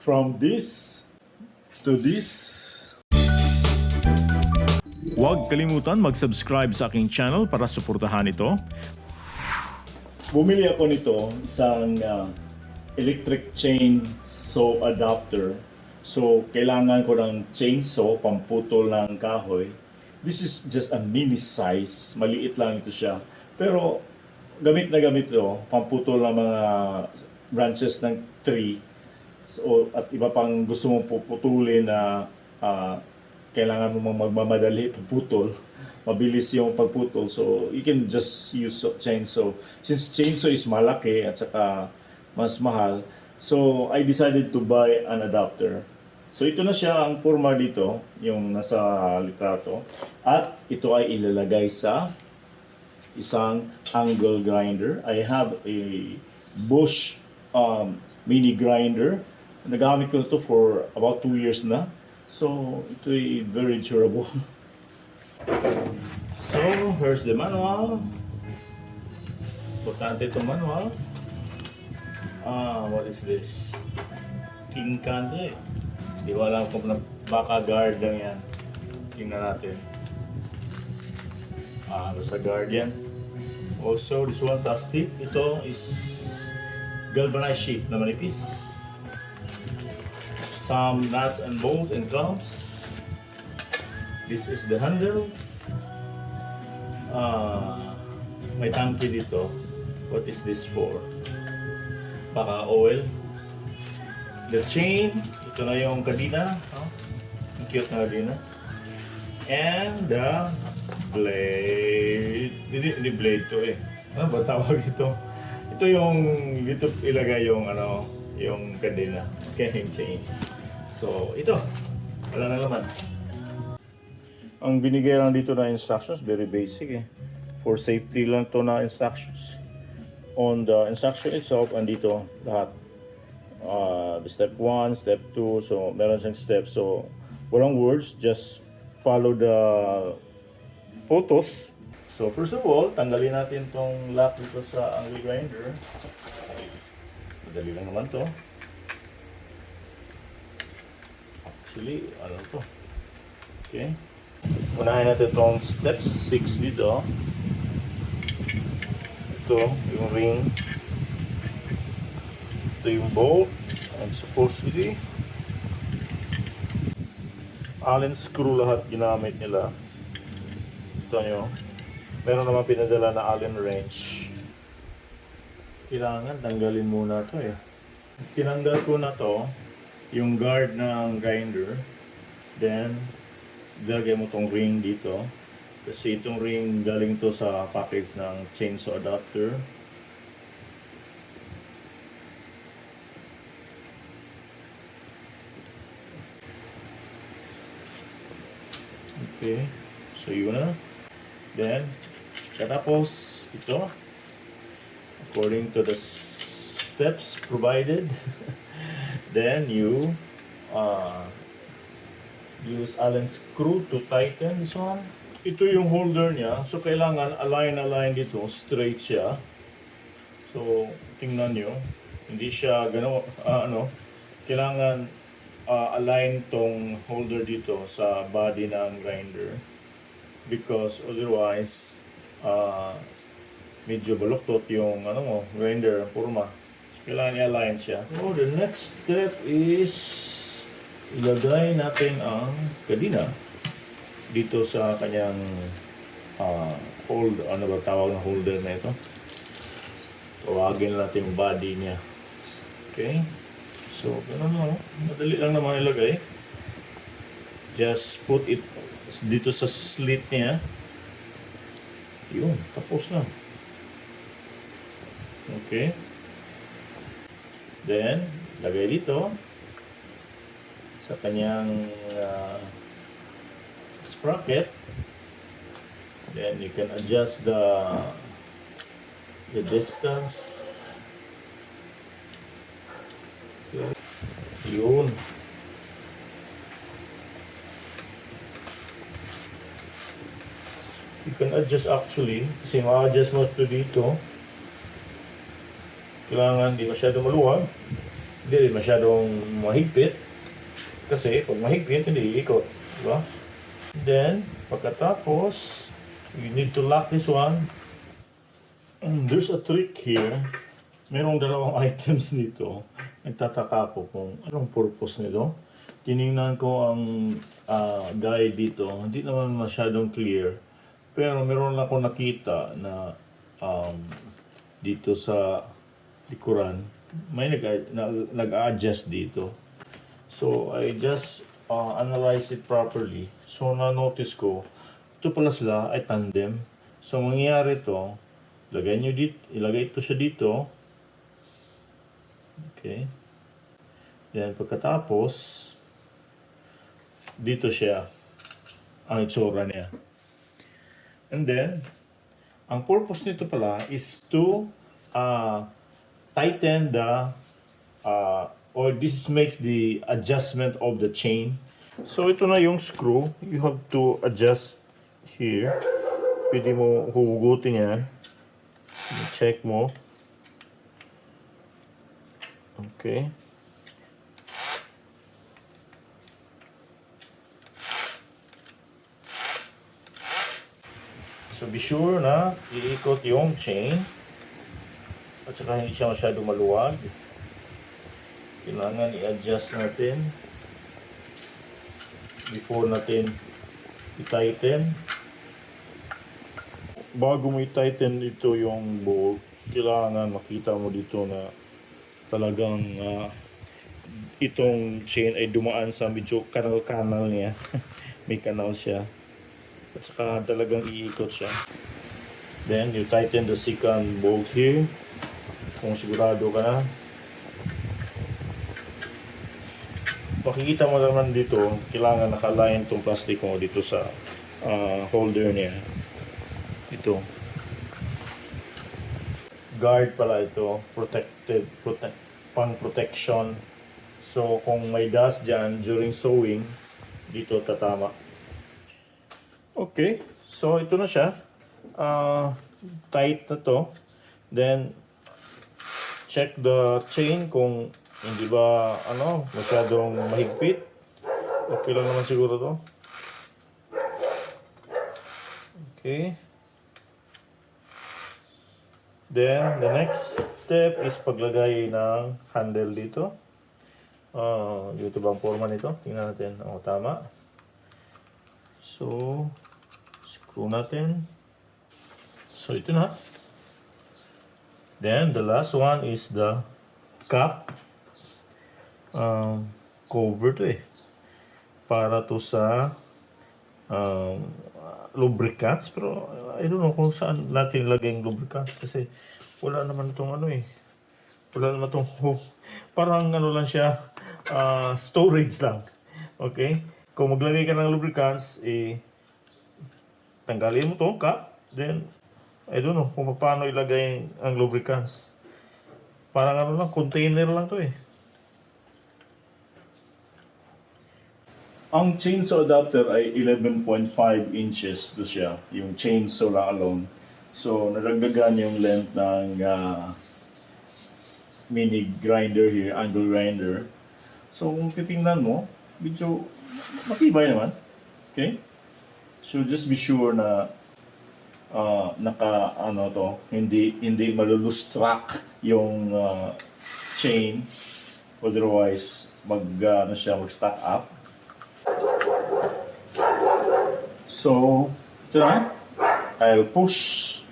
From this to this. Huwag kalimutan mag-subscribe sa aking channel para suportahan ito. Bumili ako nito, isang electric chainsaw adapter. So, kailangan ko ng chainsaw, pamputol ng kahoy. This is just a mini size. Maliit lang ito siya. Pero, gamit na gamit ito, pamputol ng mga branches ng tree. So, at iba pang gusto mong puputulin na kailangan mo magmamadali pagputol. Mabilis yung pagputol. So, you can just use chainsaw. Since chainsaw is malaki at saka mas mahal, so I decided to buy an adapter. So, ito na siya ang forma dito, yung nasa litrato. At ito ay ilalagay sa isang angle grinder. I have a Bosch mini grinder. Nagamit ko ito for about 2 years na. So, ito ay very durable. So, here's the manual. Importante itong manual. What is this? Tin can to eh. Di ko alam kung baka guard lang yan. Tingnan natin. Basta guard yan. Also, this one plastic. Ito is galvanized sheet na manipis. Some nuts and bolts and clamps. This is the handle. May tangke dito. What is this for? Baka oil. The chain. Ito na yung kadina. Ang cute na kadina. And the blade. Hindi blade to eh. Ano ba tawag ito? Ito yung dito ilagay yung yung kadina. Carrying chain. So, ito. Wala na naman. Ang binigay lang dito na instructions, very basic eh. For safety lang to na instructions. On the instruction itself, andito lahat. The step 1, step 2, so meron siyang steps. So, walang words, just follow the photos. So, first of all, tanggalin natin tong lock dito sa angle grinder. Madali lang naman to. Actually, ano to? Okay. Unahin natin itong steps 6 dito. Ito, yung ring. Ito yung bolt. And supposedly, Allen screw lahat ginamit nila. Ito nyo. Meron naman pinadala na Allen wrench. Kailangan tanggalin muna to eh. Tinanggal ko na to, yung guard ng grinder. Then, ilagay mo tong ring dito. Kasi itong ring galing to sa package ng chainsaw adapter. Okay. So, yun na. Then, katapos ito. According to the steps provided. Then, you use Allen screw to tighten this one. Ito yung holder niya. So, kailangan align dito. Straight siya. So, tingnan nyo. Hindi siya kailangan align tong holder dito sa body ng grinder. Because otherwise, medyo baluktot yung grinder, forma. So, kailangan i-align siya. So, the next step is ilagay natin ang kadina dito sa kanyang ano ba tawag ng holder na ito. Tawagin natin yung body niya. Okay? So, madali lang naman ilagay. Just put it dito sa slit niya. Yun, tapos na. Okay? Then, lagay dito sa kanyang sprocket. Then you can adjust the distance. Okay. Yun. You can adjust actually. Kasi ma-adjust mo ito dito. Kailangan di masyado maluwag. Hindi rin masyadong mahigpit. Kasi pag mahigpit, hindi iikot. Diba? Then, pagkatapos, you need to lock this one. And there's a trick here. Merong dalawang items dito. Nagtataka ko kung anong purpose nito. Tiningnan ko ang guide dito. Hindi naman masyadong clear. Pero meron ako nakita na dito sa likuran, may nag-adjust dito. So, I just analyze it properly. So, na-notice ko, ito pala sila ay tandem. So, mangyayari to, ilagay ito siya dito. Okay. Then, pagkatapos, dito siya, ang itsura niya. And then, ang purpose nito pala is to tighten the or this makes the adjustment of the chain. So ito na yung screw. You have to adjust here. Pwede mo hugutin yan. Check mo. Okay. So be sure na iikot yung chain. At saka hindi siya masyado maluwag. Kailangan i-adjust natin before natin i-tighten. Bago mo i-tighten ito yung bolt, kailangan makita mo dito na talagang itong chain ay dumaan sa medyo kanal-kanal niya. May kanal siya. At saka talagang iikot siya. Then you tighten the second bolt here. Kung sigurado ka na. Makikita mo naman dito, kailangan naka-align itong plastic mo dito sa holder niya. Ito. Guard pala ito. Pang protection. So kung may dust dyan during sewing, dito tatama. Okay. So ito na siya. Tight na to. Then check the chain kung hindi ba masyadong mahigpit. Okay lang naman siguro to. Okay. Then the next step is paglagay ng handle dito. Dito ba ang forma nito? Tingnan natin. Tama. So screw natin. So ito na. Then the last one is the cap. Cover to para to sa lubricants, pero I don't know kung saan natin lagay yung lubricants kasi wala naman itong wala naman itong parang lang siya, storage lang. Okay, kung maglagay ka ng lubricants, tanggalin mo to cap, then I don't know kung paano ilagay ang lubricants. Parang lang, container lang to Ang chainsaw adapter ay 11.5 inches to siya, yung chainsaw lang alone. So, nadagdagan yung length ng mini grinder here, angle grinder. So, kung titingnan mo, medyo matibay naman. Okay? So, just be sure na hindi malulustrack yung chain. Otherwise, mag-stack up. So, ito na. I'll push.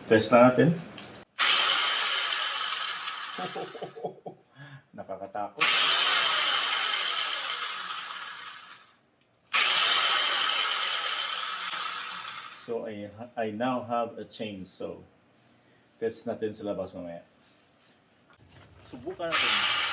Test na natin. Nakakatakot. So, I now have a chainsaw. Test natin sa labas mamaya. Subukan natin.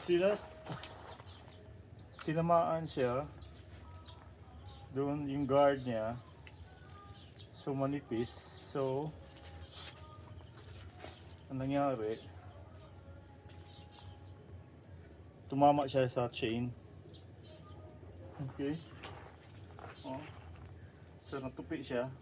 Sila, tinamaan siya. Doon yung guard niya. So manipis. So, ang nangyari, tumama siya sa chain. Okay. Oh. So natupi siya.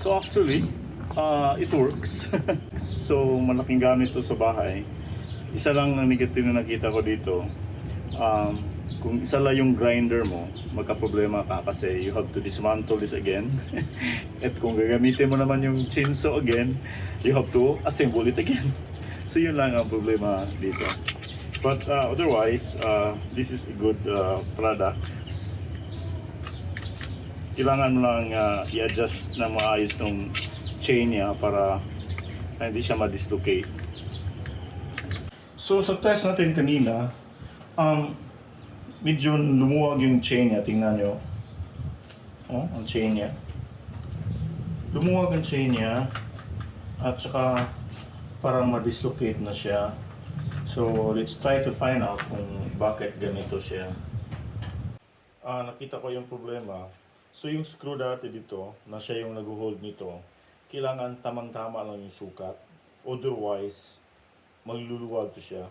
So actually, it works. So malaking gamit to sa bahay. Isa lang ang negative na nakita ko dito. Kung isa lang yung grinder mo, magka-problema ka kasi you have to dismantle this again. At kung gagamitin mo naman yung chainsaw again, you have to assemble it again. So yun lang ang problema dito. But otherwise, this is a good product. Kailangan mo lang i-adjust na maayos ng chain niya para hindi siya ma-dislocate. So sa test natin kanina, medyo lumuwag yung chain niya. Tingnan nyo. Oh, ang chain niya. Lumuwag ang chain niya at saka parang ma-dislocate na siya. So let's try to find out kung bakit ganito siya. Nakita ko yung problema. So yung screw dati dito, na siya yung nag-hold nito, kailangan tamang-tama lang yung sukat. Otherwise, magluluwag to siya.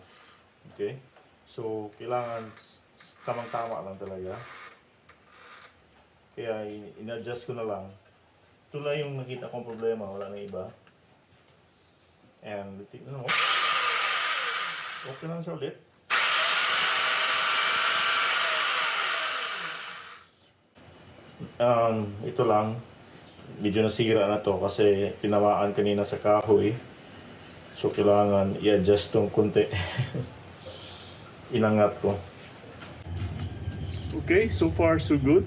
Okay? So, kailangan tamang-tama lang talaga. Kaya in-adjust ko na lang. Ito lang yung nakita kong problema, wala na iba. And, tignan mo. Okay lang siya ulit. Ito lang, medyo nasira na to kasi tinamaan kanina sa kahoy. So kailangan i-adjust tong konti. Inangat ko. Okay, so far so good.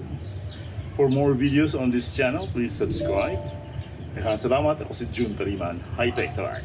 For more videos on this channel, please subscribe. Salamat, ako si Jun Tariman, High Tech Tar.